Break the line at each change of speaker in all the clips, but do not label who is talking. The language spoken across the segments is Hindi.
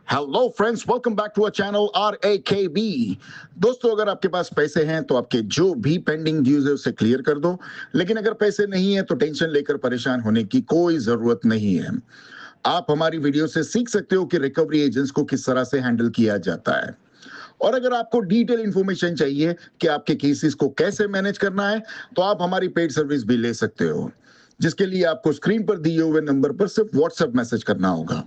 Hello friends, welcome back to our channel RAKB। दोस्तों, अगर आपके पास पैसे हैं तो आपके जो भी पेंडिंग ड्यूज है उसे क्लियर कर दो। लेकिन अगर पैसे नहीं है तो टेंशन लेकर परेशान होने की कोई जरूरत नहीं है। आप हमारी वीडियो से सीख सकते हो कि रिकवरी एजेंट्स को किस तरह से हैंडल किया जाता है। और अगर आपको डिटेल इंफॉर्मेशन चाहिए कि आपके केसेस को कैसे मैनेज करना है तो आप हमारी पेड सर्विस भी ले सकते हो, जिसके लिए आपको स्क्रीन पर दिए हुए नंबर पर सिर्फ व्हाट्सएप मैसेज करना होगा।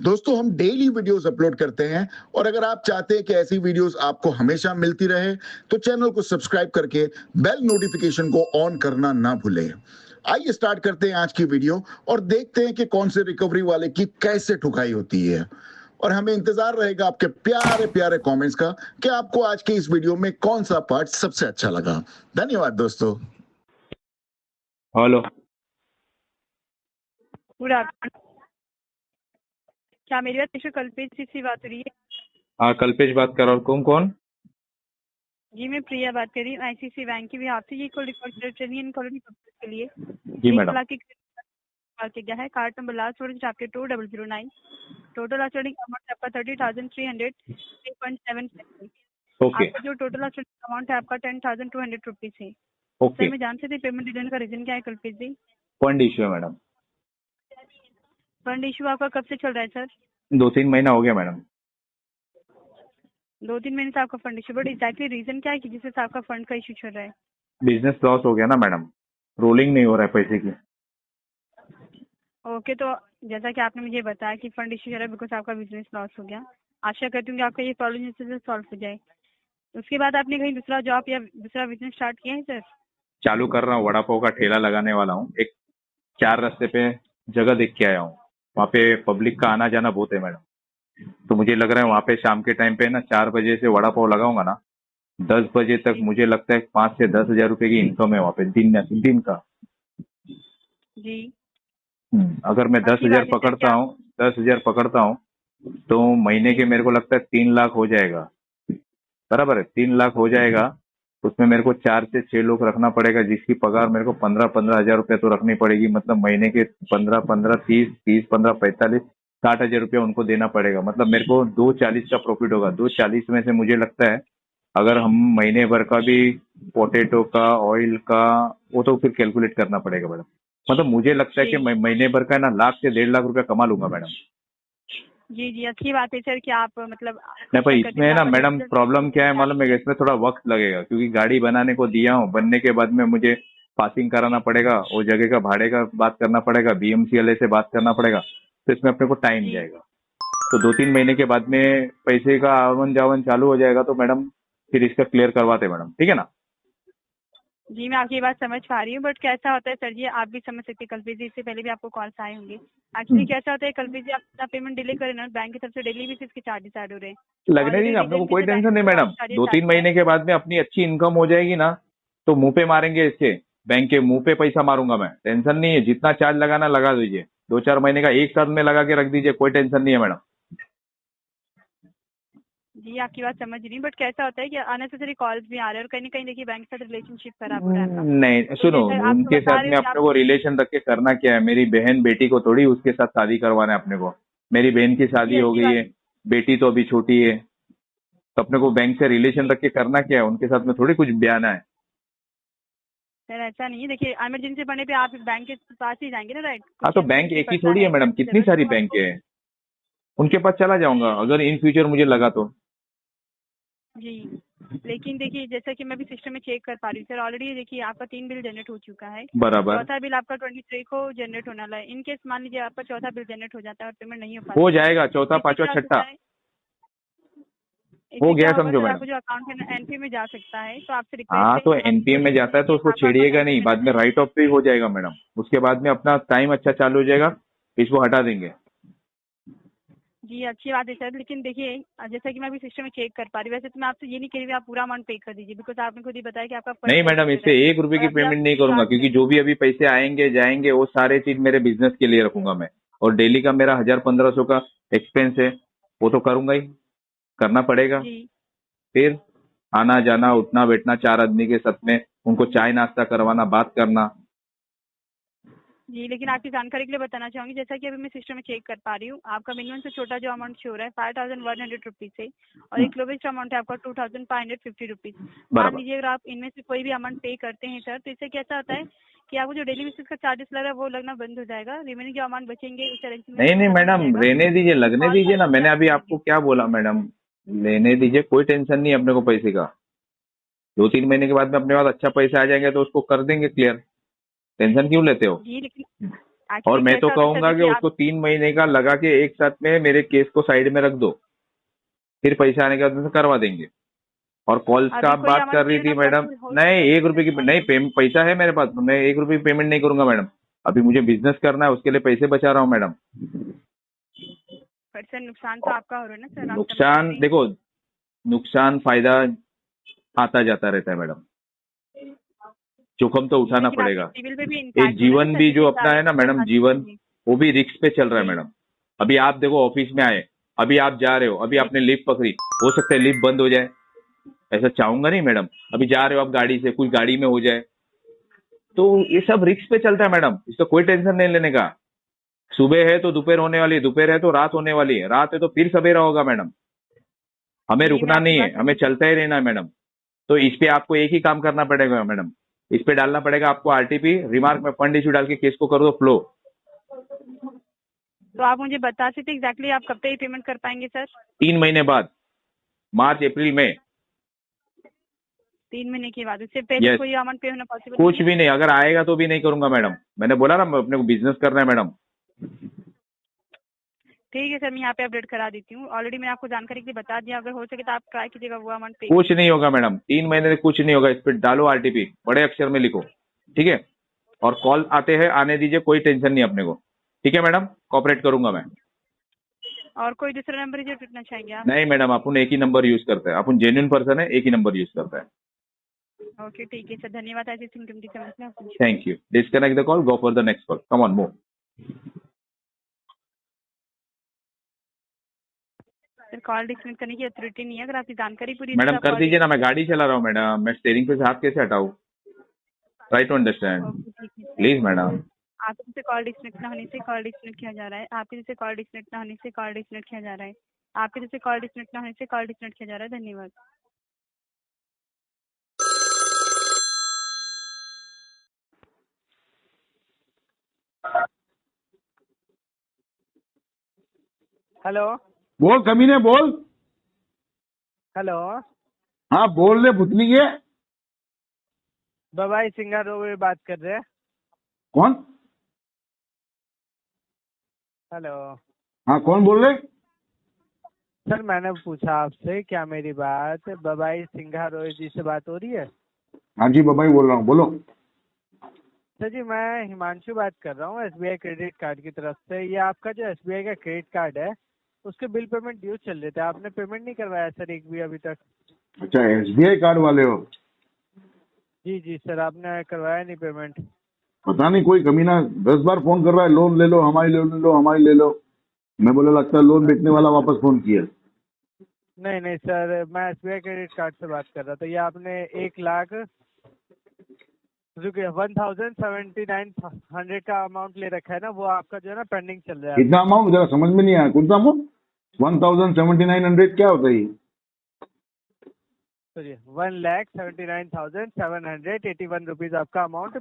दोस्तों, हम डेली वीडियोस अपलोड करते हैं और अगर आप चाहते हैं कि ऐसी वीडियोस आपको हमेशा मिलती रहे तो चैनल को सब्सक्राइब करके बेल नोटिफिकेशन को ऑन करना ना भूलें। आइए स्टार्ट करते हैं आज की वीडियो और देखते हैं कि कौन से रिकवरी वाले की कैसे ठुकाई होती है। और हमें इंतजार रहेगा आपके प्यारे प्यारे कमेंट्स का कि आपको आज के इस वीडियो में कौन सा पार्ट सबसे अच्छा लगा। धन्यवाद दोस्तों।
हेलो।
Good afternoon. क्या मेरी बात मिस्टर कल्पेश जी से बात हो रही है?
हाँ, कल्पेश बात कर रहा हूँ। कौन?
जी, मैं प्रिया बात कर रही हूँ ICICI बैंक की बिहाफ से। ये कॉल रिकॉर्ड कर रही है कॉलोनी के लिए।
जी मैडम।
1 लाख की के क्या है कार्ड नंबर लास्ट वर्ड आपके 2009। टोटल आउटस्टैंडिंग अमाउंट आपका 30,303.7
ओके
आपका जो टोटल आउटस्टैंडिंग अमाउंट है आपका 10,200 रुपीज है।
ओके।
सर, मैं जान सकती पेमेंट डिले का रीजन क्या है कल्पेश जी?
फंड इश्यू है मैडम।
फंड इशू आपका कब से चल रहा है सर?
2-3 महीना हो गया मैडम।
2-3 महीने से आपका fund issue, but exactly reason क्या है कि जिससे आपका फंड का इशू चल रहा है?
बिजनेस लॉस हो गया ना मैडम, रोलिंग नहीं हो रहा है पैसे की।
ओके, तो जैसा कि आपने मुझे बताया कि फंड इशू चल रहा है बिकॉज आपका बिजनेस लॉस हो गया। आशा करती हूँ कि आपका ये प्रॉब्लम जैसे से सॉल्व हो जाए। उसके बाद आपने कहीं दूसरा जॉब या दूसरा बिजनेस स्टार्ट किया है सर?
चालू कर रहा हूँ, वड़ा पाव का ठेला लगाने वाला हूँ। एक 4 रास्ते पे जगह देख के आया हूँ। वहाँ पे पब्लिक का आना जाना बहुत है मैडम। तो मुझे लग रहा है वहाँ पे शाम के टाइम पे ना 4 बजे से वड़ा पाव लगाऊंगा ना, 10 बजे तक मुझे लगता है 5 से 10 हजार रुपए की इनकम है वहाँ पे दिन का।
जी,
अगर मैं 10
अच्छी
हजार
बात है सर।
पकड़ता
क्या?
हूँ 10 हजार पकड़ता हूँ तो महीने के मेरे को लगता है 3 लाख हो जाएगा। बराबर है, 3 लाख हो जाएगा। उसमें मेरे को 4 से 6 लोग रखना पड़ेगा, जिसकी पगार मेरे को 15-15 हजार रुपया तो रखनी पड़ेगी। मतलब महीने के 15-15 30-30 15 45 60 हजार रुपया उनको देना पड़ेगा। मतलब मेरे को 240 का प्रॉफिट होगा। 240 में से मुझे लगता है अगर हम महीने भर का भी पोटैटो का ऑयल का वो तो फिर कैलकुलेट करना पड़ेगा मैडम। मतलब मुझे लगता है कि
जी
महीने भर का ना 1 लाख से 1.5 लाख रुपया कमा लूंगा मैडम।
जी जी, अच्छी बात है सर कि आप मतलब
नहीं भाई,
आशा करते हैं
इसमें
कि
ना
आपका
मैडम
जल्द
प्रॉब्लम क्या है
से
मालूम है?
जल्द।
इसमें थोड़ा वक्त लगेगा क्योंकि गाड़ी बनाने को दिया हूँ। बनने के बाद में मुझे पासिंग कराना पड़ेगा, वो जगह का भाड़े का बात करना पड़ेगा, BMC वाले से बात करना पड़ेगा। तो इसमें अपने को टाइम
जी
जाएगा। तो 2-3 महीने के बाद में पैसे का आवन जावन चालू हो जाएगा तो मैडम फिर इसका क्लियर करवाते मैडम, ठीक है ना?
जी, मैं आपकी बात समझ पा रही हूँ, बट कैसा होता है सर जी, आप भी समझ सकते हैं कल्पेश जी, इससे पहले भी आपको कॉल्स आए होंगे। एक्चुअली कैसा होता है कल्पेश जी, आप अपना पेमेंट डिले करें ना, बैंक की तरफ से डेली बेसिस के चार्जेस ऐड हो रहे हैं।
लगने
ऑलरेडी
दीजिए, अपने को
रिजल्ट के
कोई
से बैंक
टेंशन नहीं मैडम।
चार्जेस
दो
ऐड
तीन
हुआ है।
महीने के बाद में अपनी अच्छी इनकम हो जाएगी ना तो मुंह पे मारेंगे इसके। बैंक के मुंह पे पैसा मारूंगा मैं, टेंशन नहीं है। जितना चार्ज लगाना लगा दीजिए, 2-4 महीने का एक साथ में लगा के रख दीजिए, कोई टेंशन नहीं है मैडम।
जी, आपकी बात समझ रही हूँ, बट कैसा होता है कि अननेसेसरी कॉल्स भी आ रहे हैं और कहीं ना कहीं देखिए बैंक के साथ रिलेशनशिप खराब हो रहा है आपका।
नहीं
तो
सुनो,
जैसा आप
उनके
बता
साथ
रहे
में
हो कि
अपने
आप।
को रिलेशन रख के करना क्या है? मेरी बहन बेटी को थोड़ी उसके साथ शादी करवाना है अपने को। मेरी बहन की
जी,
शादी हो
अच्छी
गई
बात।
है, बेटी तो अभी छोटी है। तो अपने को बैंक से रिलेशन
जी
रख के करना क्या है? उनके साथ में थोड़ी कुछ बयाना है।
सर, ऐसा नहीं है, देखिए इमरजेंसी पड़ने पे आप बैंक के पास ही जाएंगे ना, राइट?
हाँ,
कुछ
तो बैंक
इमरजेंसी
एक ही
पड़ता
थोड़ी है
है,
मैडम,
पैसे की
कितनी
जरूरत
सारी
तो
बैंक
आपको।
है। उनके पास चला जाऊंगा अगर इन फ्यूचर मुझे लगा तो।
जी, लेकिन देखिए जैसा कि मैं भी सिस्टम में चेक कर पा रही हूँ सर, ऑलरेडी देखिए आपका 3 बिल जनरेट हो चुका है।
बराबर
चौथा बिल आपका 23 को जनरेट होने वाला है। इन केस मान लीजिए आपका चौथा बिल जनरेट हो जाता है और पेमेंट नहीं हो
हो
पाती है,
जाएगा, चौथा
तो इससे
पांचवा
क्या हो
छठा
सकता है?
हो
इससे क्या
गया
होगा
समझो
सर,
मैडम।
आपका जो अकाउंट है ना NPA में जा सकता है। तो आपसे रिक्वेस्ट
हाँ,
है
तो
आप
NPM में
कोशिश
जाता है
कीजिए
तो
कि
उसको
आपका
छेड़िएगा
अकाउंट
नहीं,
पेमेंट आ
बाद में
जाए।
राइट ऑफ भी हो जाएगा मैडम। उसके बाद में अपना टाइम अच्छा चालू हो जाएगा, इसको हटा देंगे।
जी, अच्छी बात है सर, लेकिन देखिए जैसा कि मैं अभी सिस्टम में चेक कर पा रही हूँ, वैसे तो मैं आपसे ये नहीं कह रही हूँ आप पूरा अमाउंट पे कर दीजिए, बिकॉज आपने खुद ही बताया कि आपका फंड
नहीं
का इशू
मैडम,
चल रहा
इससे
है
1 रुपए
और
की
अभी आप
पेमेंट नहीं करूंगा
स्टार्ट
क्योंकि
करें।
जो भी अभी पैसे आएंगे जाएंगे वो सारे चीज मेरे बिजनेस के लिए रखूंगा मैं। और डेली का मेरा 1000-1500 का एक्सपेंस है, वो तो करूंगा ही, करना पड़ेगा।
जी
फिर आना जाना उठना बैठना 4 आदमी के साथ में, उनको चाय नाश्ता करवाना, बात करना।
जी, लेकिन आपकी जानकारी के लिए बताना चाहूंगी, जैसा कि अभी मैं सिस्टम में चेक कर पा रही हूँ, आपका मिनिमम से छोटा जो अमाउंट शो हो रहा है 5100 रुपीज है और एक लोवेस्ट अमाउंट है आपका 2550 रुपीज। मान
बराबर।
लीजिए अगर आप इनमें से कोई भी अमाउंट पे करते हैं सर, तो इससे कैसा होता है कि आपको जो डेली बेसिस का चार्जेस लग रहा है वो लगना बंद हो जाएगा। रिमेनिंग जो अमाउंट बचेंगे उस अरेंजमेंट
नहीं नहीं
खत्म हो
मैडम,
जाएगा।
रहने दीजिए, लगने
कॉल
दीजिए ना। मैंने अभी आपको
करेंगे।
क्या बोला मैडम, लेने दीजिए, कोई टेंशन नहीं है अपने को पैसे का। 2-3 महीने के बाद में अपने पास अच्छा पैसा आ जाएंगे तो उसको कर देंगे क्लियर। टेंशन क्यों लेते हो?
जी, लेकिन
और
एक्चुअली
मैं तो
कैसा होता है सर,
कहूंगा कि
देखिए आप
उसको 3 महीने का लगा के एक साथ में मेरे केस को साइड में रख दो, फिर पैसा आने के बाद में करवा देंगे। और कॉल्स का
अभी
आप
कोई
बात
अमाउंट
कर रही
पे
थी
होना
मैडम,
पॉसिबल हो
नहीं
सकता है
1 रुपए की
सर।
नहीं, पैसा है मेरे पास, मैं 1 रुपए की पेमेंट नहीं करूंगा मैडम। अभी मुझे बिजनेस करना है, उसके लिए पैसे बचा रहा हूँ मैडम।
पर सर नुकसान तो आपका हो रहा है ना सर, आप समझ पा
नुकसान
रहे हैं।
देखो, नुकसान फायदा आता जाता रहता है मैडम, जोखिम तो
जी,
उठाना
लेकिन आपके
पड़ेगा।
सिविल पे भी
एक
इम्पैक्ट हो रहा है
जीवन
ना सर,
भी
जिस
जो अपना
हिसाब
है ना
से
मैडम,
हाँ
जीवन
जी।
वो भी रिस्क पे चल रहा है
जी
मैडम। अभी आप देखो ऑफिस में आए, अभी आप जा रहे हो, अभी
जी
आपने लिफ्ट पकड़ी, हो सकता है लिफ्ट बंद हो जाए, ऐसा चाहूंगा नहीं मैडम। अभी जा रहे हो आप गाड़ी से, कुछ गाड़ी में हो जाए, तो ये सब रिस्क पे चलता है मैडम, इसका कोई टेंशन नहीं लेने का। सुबह है तो दोपहर होने वाली है, दोपहर है तो रात होने वाली है, रात है तो फिर सवेरा होगा मैडम। हमें
जी, मैं
रुकना
आपकी
नहीं
बात
है, हमें
समझ
चलता ही रहना है मैडम। तो इस पे आपको एक ही काम करना पड़ेगा मैडम, इस पे डालना पड़ेगा आपको आरटीपी, रिमार्क में फंड इशू डाल के केस को कर दो फ्लो।
तो आप मुझे बता सकते एग्जैक्टली आप कब तक ये पेमेंट कर पाएंगे सर?
3 महीने बाद, मार्च अप्रैल मई।
3 महीने के बाद, उससे पहले
यस,
कोई अमाउंट पे होना पॉसिबल नहीं
कुछ
है?
भी नहीं, अगर आएगा तो भी नहीं करूंगा मैडम। मैंने बोला ना अपने को बिजनेस करना है मैडम।
ठीक है सर, मैं यहाँ पे अपडेट करा देती हूँ। ऑलरेडी मैंने आपको जानकारी के लिए बता दिया, अगर हो सके तो आप ट्राई कीजिएगा वो अमाउंट पे
कुछ
करने
नहीं
की।
होगा मैडम, 3 महीने में कुछ नहीं होगा। इस पे डालो आरटीपी, बड़े अक्षर में लिखो, ठीक है। और कॉल आते हैं, आने दीजिए, कोई टेंशन नहीं अपने को, ठीक है मैडम, कॉपरेट करूंगा मैं।
और कोई दूसरा नंबर जो जुड़ना चाहेंगे आप?
नहीं मैडम, अपन एक ही नंबर यूज करते हैं, अपन जेन्युइन पर्सन है, एक ही नंबर यूज करता है।
ओके ठीक है सर, धन्यवाद ऐसी सिम्टम समझना।
Thank you. Disconnect the call, go for the next call, come on move.
Sir call disconnect करने की अथॉरिटी नहीं है, अगर आपकी जानकारी पूरी
मैडम
तो आप
कर
कॉल
दीजिए ना, मैं
डिस्कनेक्ट।
गाड़ी चला रहा हूँ मैडम, मैं स्टेयरिंग पे से हाथ कैसे हटाऊँ? ट्राई टू अंडरस्टैंड
ओके ठीक है सर।
Please madam.
आपके जैसे कॉल डिस्कनेक्ट ना होने से कॉल डिस्कनेक्ट किया जा रहा है, आपके जैसे कॉल डिस्कनेक्ट ना होने से कॉल डिस्कनेक्ट किया जा रहा है, आपके जैसे कॉल डिस्कनेक्ट ना होने से कॉल डिस्कनेक्ट किया जा रहा है। धन्यवाद।
हेलो
बोल कमीने बोल।
हेलो
हाँ बोल रहे भुतनी के।
बबाई सिंगारोवे बात कर रहे हैं।
कौन?
हेलो
हाँ कौन बोल रहे?
सर, मैंने पूछा आपसे क्या मेरी बात बबाई सिंगारोवे जी से बात हो रही है?
हाँ जी बबाई बोल रहा हूँ, बोलो।
सर जी, मैं हिमांशु बात कर रहा हूँ एसबीआई क्रेडिट कार्ड की तरफ से। ये आपका जो एसबीआई का क्रेडिट कार्ड है उसके बिल पेमेंट ड्यू चल रहे थे, आपने पेमेंट नहीं करवाया सर एक भी अभी तक।
अच्छा एसबीआई कार्ड वाले हो?
जी जी सर, आपने करवाया नहीं पेमेंट।
पता नहीं कोई कमीना 10 बार फोन कर रहा है, लोन ले लो हमारी, लोन ले लो हमारी, ले लो। मैं बोला लगता है लोन बेचने वाला वापस फोन किया।
नहीं नहीं सर, मैं एसबीआई क्रेडिट कार्ड से बात कर रहा था। ये आपने 1 लाख रुपये 1,7900 का अमाउंट ले रखा है ना, वो आपका जो है ना पेंडिंग चल रहा है
कितना
अभी।
अमाउंट जरा समझ में नहीं आया, कौन सा अमाउंट? 1,7900 क्या होता है ये?
सॉरी, 1,79,781 रुपीज आपका अमाउंट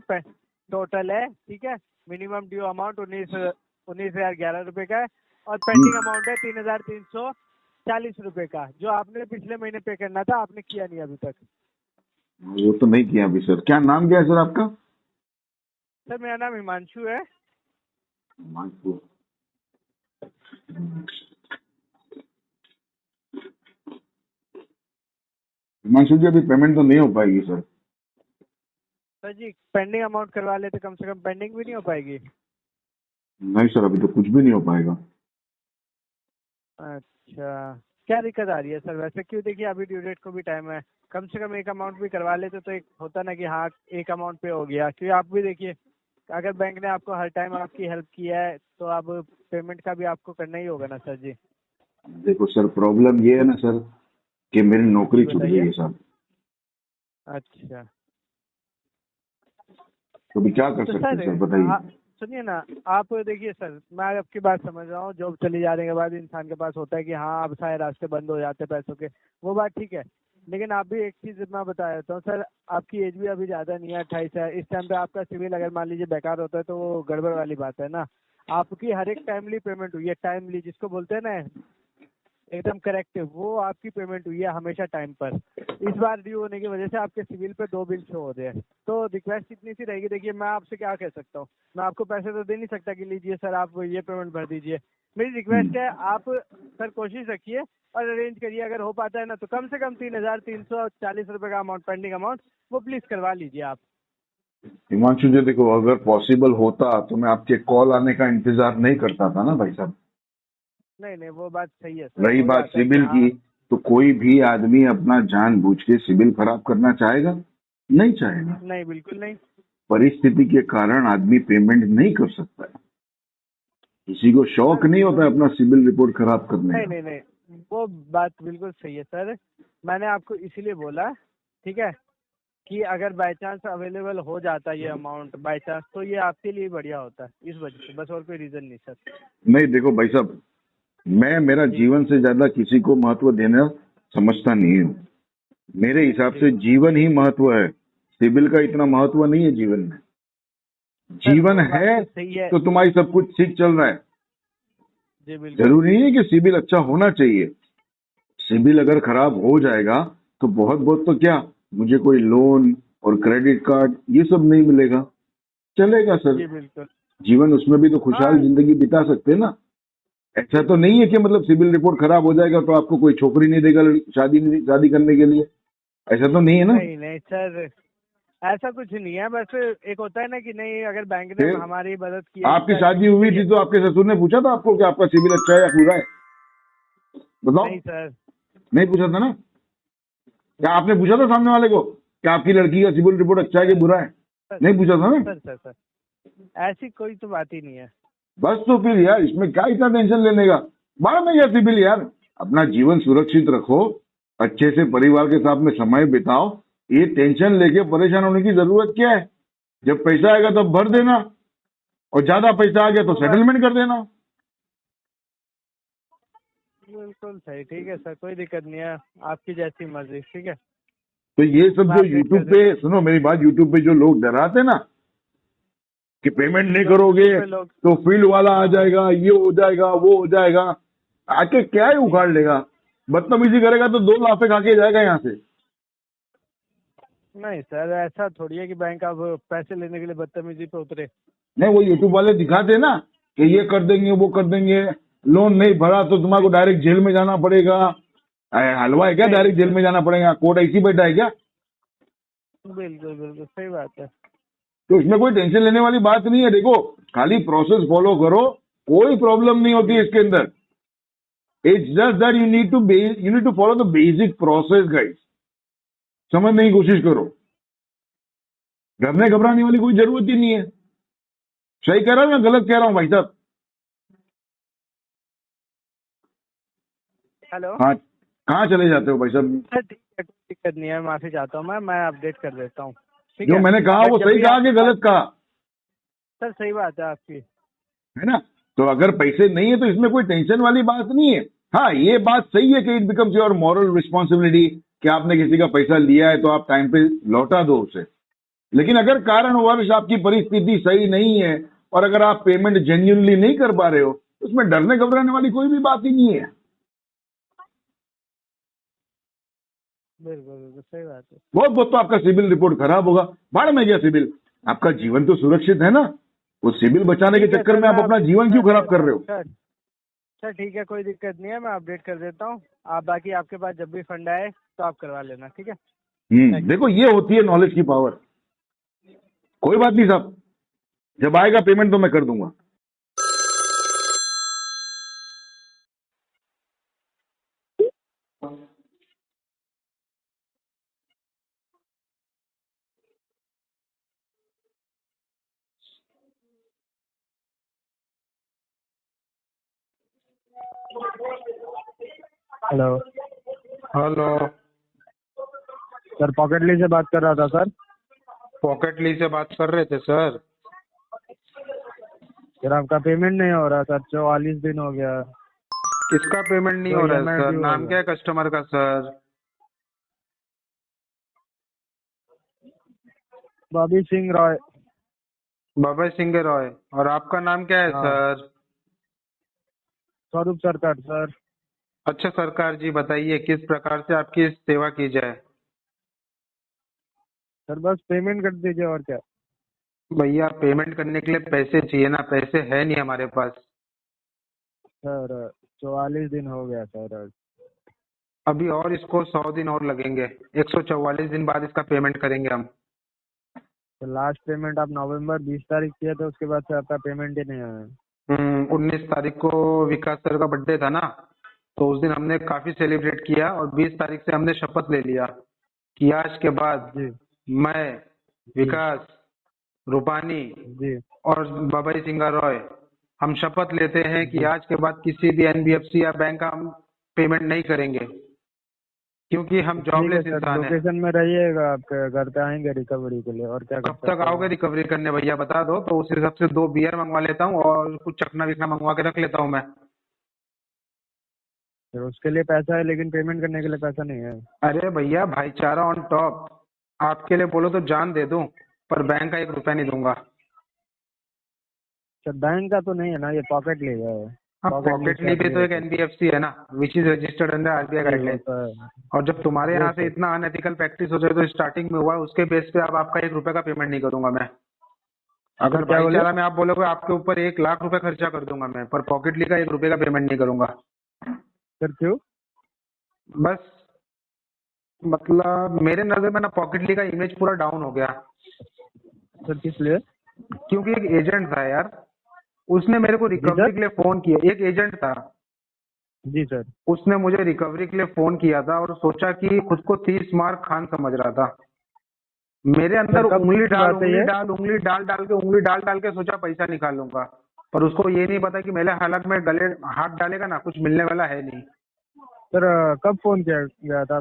टोटल है, ठीक है। मिनिमम ड्यू अमाउंट 19,011 रुपए का है और पेंडिंग अमाउंट है 3,340 रुपए का, जो आपने पिछले महीने पे करना था, आपने किया नहीं अभी तक।
वो तो नहीं किया अभी सर। क्या नाम क्या है सर आपका?
सर मेरा नाम हिमांशु है।
हिमांशु जी अभी पेमेंट तो नहीं हो पाएगी सर।
सर जी, पेंडिंग अमाउंट करवा लेते, कम से कम पेंडिंग भी नहीं हो पाएगी।
नहीं सर अभी तो कुछ भी नहीं हो पाएगा।
अच्छा, क्या दिक्कत आ रही है सर वैसे? क्यों, देखिए अभी ड्यू डेट को भी टाइम है, कम से कम एक अमाउंट भी करवा लेते तो एक होता ना कि हाँ एक अमाउंट पे हो गया। क्योंकि आप भी देखिए, अगर बैंक ने आपको हर टाइम आपकी हेल्प किया है तो अब पेमेंट का भी आपको करना ही होगा ना सर जी।
देखो सर प्रॉब्लम ये है ना सर कि मेरी नौकरी छूट गई है सर।
अच्छा
तो अभी क्या कर
तो
सकते हैं
सर
सर बताइए।
सुनिए ना, आप देखिए सर, मैं आपकी बात समझ रहा हूँ, जॉब चली जाने के बाद इंसान के पास होता है कि हाँ अब सारे रास्ते बंद हो जाते हैं पैसों के, वो बात ठीक है। लेकिन आप भी एक चीज़ मैं बता देता हूँ सर, आपकी एज भी अभी ज़्यादा नहीं है, 28 है। इस टाइम पे आपका सिविल अगर मान लीजिए बेकार होता है तो वो गड़बड़ वाली बात है ना। आपकी हर एक टाइमली पेमेंट हुई है, टाइमली जिसको बोलते हैं ना, एकदम करेक्ट, वो आपकी पेमेंट हुई है हमेशा टाइम पर। इस बार ड्यू होने की वजह से आपके सिविल पे 2 बिल शो हो रहे हैं। तो रिक्वेस्ट इतनी सी रहेगी, देखिए मैं आपसे क्या कह सकता हूँ, मैं आपको पैसे तो दे नहीं सकता कि लीजिए सर आप ये पेमेंट भर दीजिए। मेरी रिक्वेस्ट है, आप सर कोशिश रखिए और अरेंज करिए, अगर हो पाता है ना तो कम से कम 3,340 रुपये का अमाउंट, पेंडिंग अमाउंट, वो प्लीज करवा लीजिए आप।
हिमांशु जी देखो, अगर पॉसिबल होता तो मैं आपके कॉल आने का इंतजार नहीं करता था ना भाई साहब।
नहीं नहीं, वो बात सही है सर,
रही
हो
बात
जाता है कि
सिबिल
हाँ।
की, तो कोई भी आदमी अपना जानबूझ के सिबिल खराब करना चाहेगा? नहीं चाहेगा।
नहीं, बिल्कुल नहीं।
परिस्थिति के कारण आदमी पेमेंट नहीं कर सकता है। किसी को शौक
सर
नहीं होता है अपना सिबिल रिपोर्ट खराब करने
नहीं
का।
नहीं नहीं, वो बात बिल्कुल सही है सर। मैंने आपको इसीलिए बोला, ठीक है, कि अगर बाय चांस अवेलेबल हो जाता ये अमाउंट बाय चांस, तो ये आपके लिए बढ़िया होता, इस वजह से, बस और कोई रीजन नहीं सर।
नहीं देखो भाई साहब, मैं मेरा
जी
जीवन से ज्यादा किसी को महत्व देना समझता नहीं हूँ। मेरे हिसाब
जी
से जीवन ही महत्व है, सिबिल का इतना महत्व नहीं है जीवन में।
सर,
जीवन
वो बात
है
तो सही है।
तो तुम्हारी सब कुछ ठीक चल रहा है।
जी बिल्कुल।
जरूरी नहीं है कि सिबिल अच्छा होना चाहिए। सिबिल अगर खराब हो जाएगा तो बहुत बहुत तो क्या, मुझे कोई लोन और क्रेडिट कार्ड ये सब नहीं मिलेगा, चलेगा सर।
जी बिल्कुल।
जीवन उसमें भी तो खुशहाल
हाँ।
जिंदगी बिता सकते हैं ना। ऐसा तो नहीं है कि मतलब सिबिल रिपोर्ट खराब हो जाएगा तो आपको कोई छोकरी नहीं देगा शादी करने के लिए, ऐसा तो नहीं है ना।
नहीं नहीं सर, ऐसा कुछ नहीं है, बस एक होता है ना कि नहीं, अगर बैंक ने
फिर
हमारी मदद की है इस
आपकी
टाइम।
शादी हुई थी तो आपके ससुर ने पूछा था आपको कि आपका सिबिल अच्छा है या बुरा है? बताओ।
नहीं सर।
नहीं पूछा था ना। क्या आपने पूछा था सामने वाले को कि आपकी लड़की का सिबिल रिपोर्ट अच्छा है कि बुरा है?
सर
नहीं पूछा था ना।
सर सर सर, ऐसी कोई तो बात ही नहीं है।
बस तो फिर यार इसमें क्या इतना टेंशन लेने का, बाद में क्या सिबिल यार। अपना जीवन सुरक्षित रखो, अच्छे से परिवार के साथ में समय बिताओ। ये टेंशन लेके परेशान होने की जरूरत क्या है? जब पैसा आएगा तब भर देना, और ज्यादा पैसा आ गया तो
वो बात
सेटलमेंट कर देना।
बिल्कुल सही, ठीक है सर, कोई दिक्कत नहीं है, आपकी जैसी मर्जी, ठीक है।
तो ये सब
मैं
जो
अपडेट
यूट्यूब
कर
पे,
देता हूँ।
सुनो मेरी बात, यूट्यूब पे जो लोग डराते ना कि पेमेंट नहीं
जो
करोगे
यूट्यूब पे लोग,
तो फील्ड वाला आ
हाँ हाँ,
जाएगा, ये हो जाएगा, वो हो जाएगा, आके क्या ही
जी
उखाड़ लेगा। बदतमीजी करेगा तो 2 लाफे खा के जाएगा यहाँ से।
नहीं सर, ऐसा थोड़ी है कि बैंक अब पैसे लेने के लिए बदतमीजी पे उतरे।
नहीं, वो यूट्यूब वाले दिखाते ना कि ये कर देंगे वो कर देंगे, लोन नहीं भरा तो तुम्हारे को डायरेक्ट जेल में जाना पड़ेगा। हलवा है क्या
नहीं नहीं
डायरेक्ट जेल
सर,
में जाना पड़ेगा? कोर्ट ऐसी बैठा है क्या?
बिल्कुल बिल्कुल सही बात है।
तो इसमें कोई टेंशन लेने वाली बात नहीं है। देखो, खाली प्रोसेस फॉलो करो, कोई प्रॉब्लम नहीं होती है इसके अंदर। It's just that you need to follow the basic process guys. समझने की कोशिश करो, डरने घबराने वाली कोई जरूरत ही नहीं है। सही कह रहा हूं या गलत कह रहा हूं भाई साहब?
हेलो
हाँ, कहाँ चले जाते हो भाई साहब?
सर, ठीक है, कोई दिक्कत नहीं है, माफी चाहता हूँ, मैं अपडेट कर देता हूँ, ठीक
जो
है।
मैंने कहा
बट
वो
जब
सही
भी
कहा
आप,
कि गलत कहा?
सर सही बात है आपकी।
है ना? तो अगर पैसे नहीं है तो इसमें कोई टेंशन वाली बात नहीं है। हाँ, ये बात सही है कि it becomes your moral responsibility कि आपने किसी का पैसा लिया है तो आप टाइम पे लौटा दो उसे। लेकिन अगर कारणवश आपकी परिस्थिति सही नहीं है और अगर आप पेमेंट जेन्युइनली नहीं कर पा रहे हो, तो उसमें डरने घबराने वाली कोई भी बात ही नहीं है।
बिल्कुल बिल्कुल सही बात है।
बहुत बहुत तो आपका सिबिल रिपोर्ट खराब होगा, भाड़ में गया सिबिल। आपका जीवन तो सुरक्षित है ना। वो सिबिल बचाने के
ठीक है
चक्कर
सर,
में आप अपना जीवन क्यों खराब कर रहे हो?
सर सर ठीक है, कोई दिक्कत नहीं है, मैं अपडेट कर देता हूँ। आप बाकी आपके पास जब भी फंड आए तो आप करवा लेना, ठीक है।
देखो, ये होती है नॉलेज की पावर। कोई बात नहीं साहब, जब आएगा पेमेंट तो मैं कर दूंगा।
हेलो
हेलो,
सर, पॉकेटली से बात कर रहा था सर।
पॉकेटली से बात कर रहे थे सर।
फिर आपका पेमेंट नहीं हो रहा सर, 44 दिन हो गया।
किसका पेमेंट नहीं
तो
हो रहा है
EMI
सर?
ड्यू
नाम
होगा।
क्या है कस्टमर का सर?
बॉबी सिंह रॉय।
बाबा सिंह रॉय। और आपका नाम क्या है
हाँ,
सर?
स्वरूप सरकार सर।
अच्छा सरकार जी, बताइए किस प्रकार से आपकी सेवा की जाए?
सर बस पेमेंट कर दीजिए और क्या।
भैया पेमेंट करने के लिए पैसे चाहिए ना, पैसे है नहीं हमारे पास।
सर 44 दिन हो गया सर।
अभी और इसको 100 दिन और लगेंगे, 144 दिन बाद इसका पेमेंट करेंगे हम।
तो लास्ट पेमेंट आप नवंबर 20 तारीख किए थे, उसके बाद से आपका पेमेंट ही नहीं आया।
19 तारीख को विकास सर का बर्थडे था ना, तो उस दिन हमने काफी सेलिब्रेट किया और 20 तारीख से हमने शपथ ले लिया कि आज के बाद
जी
मैं, विकास, रूपानी
जी
और बाबाई सिंह रॉय हम शपथ लेते हैं कि आज के बाद किसी भी एनबीएफसी या बैंक का हम पेमेंट नहीं करेंगे, क्योंकि हम
ठीक है
जॉबलेस
सर,
इंसान हैं।
लोकेशन में रहिएगा, आपके घर पे आएंगे रिकवरी के लिए। और क्या कर
कब
सकते
तक
हैं।
आओगे रिकवरी करने भैया, बता दो तो उस हिसाब से 2 बियर मंगवा लेता हूँ और कुछ चखना विखना मंगवा के रख लेता हूँ मैं।
फिर उसके लिए पैसा है, लेकिन पेमेंट करने के लिए पैसा नहीं है।
अरे भैया भाईचारा ऑन टॉप, आपके लिए बोलो तो जान दे दूं, पर बैंक का 1 रुपया नहीं दूंगा।
सर बैंक का तो नहीं है ना, ये पॉकेट लीव है।
हाँ, पॉकेट ली भी तो एक एनबीएफसी है ना, which is registered under RBI guideline. और जब तुम्हारे यहाँ से इतना अनएथिकल प्रैक्टिस हो जाए तो स्टार्टिंग में हुआ, उसके बेस पे अब आपका 1 रुपए का पेमेंट नहीं करूंगा मैं। अगर
क्या बोले?
भाईचारा में आप बोलोगे आपके ऊपर 1 लाख रुपए खर्चा कर दूंगा मैं, पर पॉकेट ली का 1 रुपए का पेमेंट नहीं करूंगा।
सर क्यों?
बस मतलब मेरे नजर में ना पॉकेट ली का इमेज पूरा डाउन हो गया,
सर किस लिए?
क्योंकि एक एजेंट था यार, उसने मेरे को रिकवरी के लिए फोन किया। एक एजेंट था,
जी सर।
उसने मुझे रिकवरी के लिए फोन किया था और सोचा कि खुद को 30 मार्क खान समझ रहा था। मेरे अंदर
सर, कब
उंगली
की
डाल
बात है
उंगली
ये?
डाल उंगली डाल डाल के उंगली डाल डाल के सोचा पैसा निकाल लूंगा, पर उसको ये नहीं पता कि मेरे हालत में गले हाथ डालेगा ना कुछ मिलने वाला है नहीं।
सर कब फोन किया गया था?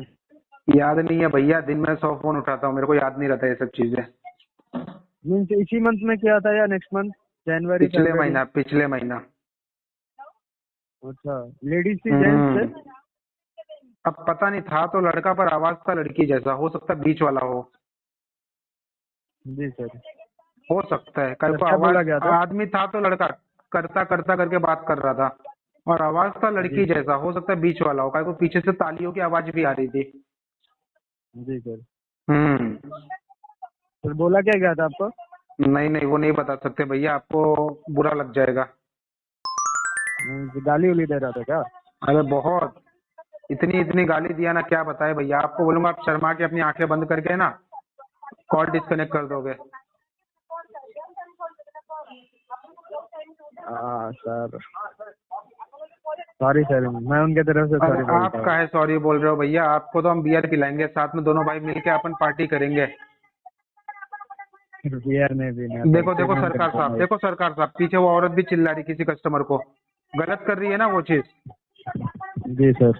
याद नहीं है भैया, दिन में 100 फोन उठाता हूँ, मेरे को याद नहीं रहता ये सब चीजें।
मीन्स इसी मंथ में किया था या नेक्स्ट मंथ, जनवरी
पिछले
फरवरी?
महीना, पिछले महीना।
अच्छा, लेडीज थी जेंट्स थे?
अब पता नहीं, था तो लड़का पर आवाज था लड़की जैसा, हो सकता है बीच वाला हो
जी सर।
सकता है। कल को
क्या बोला
आवाज
गया था?
आदमी था तो लड़का करता करता करके बात कर रहा था, और आवाज था लड़की जैसा, हो सकता है बीच वाला हो। कल को पीछे से तालियों की आवाज भी आ रही थी।
जी सर।
हम्म
सर बोला क्या गया था आपको?
नहीं नहीं, वो नहीं बता सकते भैया, आपको बुरा लग जाएगा।
गाली उली दे रहा था क्या?
अरे बहुत, इतनी इतनी गाली दिया ना, क्या बताए भैया। आपको बोलूंगा आप शर्मा के अपनी आंखें बंद करके ना कॉल डिस्कनेक्ट कर दोगे।
सर सॉरी सर, मैं उनके तरफ से सॉरी
अरे
बोलता
आप
हूँ।
काहे सॉरी बोल रहे हो भैया, आपको तो हम बियर पिलाएंगे, साथ में दोनों भाई मिलके अपन पार्टी करेंगे।
बियर में भी ना।
देखो देखो सरकार साहब, देखो सरकार साहब, पीछे वो औरत भी चिल्ला रही किसी कस्टमर को, गलत कर रही है ना वो चीज।
जी सर।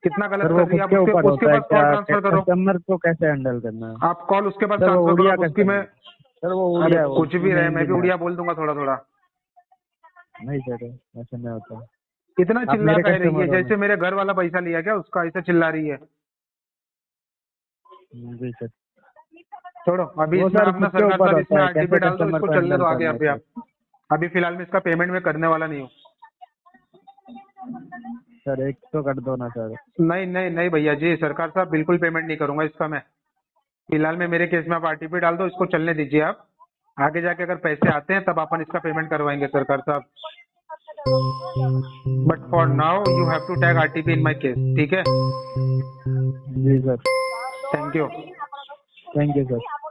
कितना गलत
सर
कर
वो
रही है,
खुद
आप
के ऊपर
उसके
होता है,
पास कॉल ट्रांसफर करो।
कस्टमर को कैसे हैंडल करना है।
आप कॉल उसके पास
सर वो
ट्रांसफर
उड़िया
करो, उसकी मैं
सर वो
अरे
उड़िया
कुछ भी रहे, मैं भी उड़िया बोल दूंगा थोड़ा थोड़ा।
नहीं सर, ऐसा नहीं होता।
इतना
आप
चिल्ला
मेरे
कह रही है
customer हो
जैसे मेरे घर वाला पैसा लिया क्या उसका, ऐसा चिल्ला रही है।
जी सर।
छोड़ो अभी
वो
इसमें
सर
अपना
खुद के
सरकार
ऊपर
साहब
होता
इसमें
है,
आरटीपी
कैसे
डाल दो,
customer
इसको
को
चलने
handle
दो आगे।
करना है
अभी
सर।
आप अभी फिलहाल में इसका पेमेंट में करने वाला नहीं हूँ।
सर एक तो कर दो ना सर।
नहीं नहीं नहीं भैया जी, सरकार साहब बिल्कुल पेमेंट नहीं करूंगा इसका मैं। फिलहाल में मेरे केस में आप आरटीपी डाल दो, इसको चलने दीजिए आप। आगे जाके अगर पैसे आते हैं तब अपन इसका पेमेंट करवाएंगे सरकार साहब। But for now you have to tag RTP in my case, ठीक है?
जी sir.
Thank you.
Thank you sir.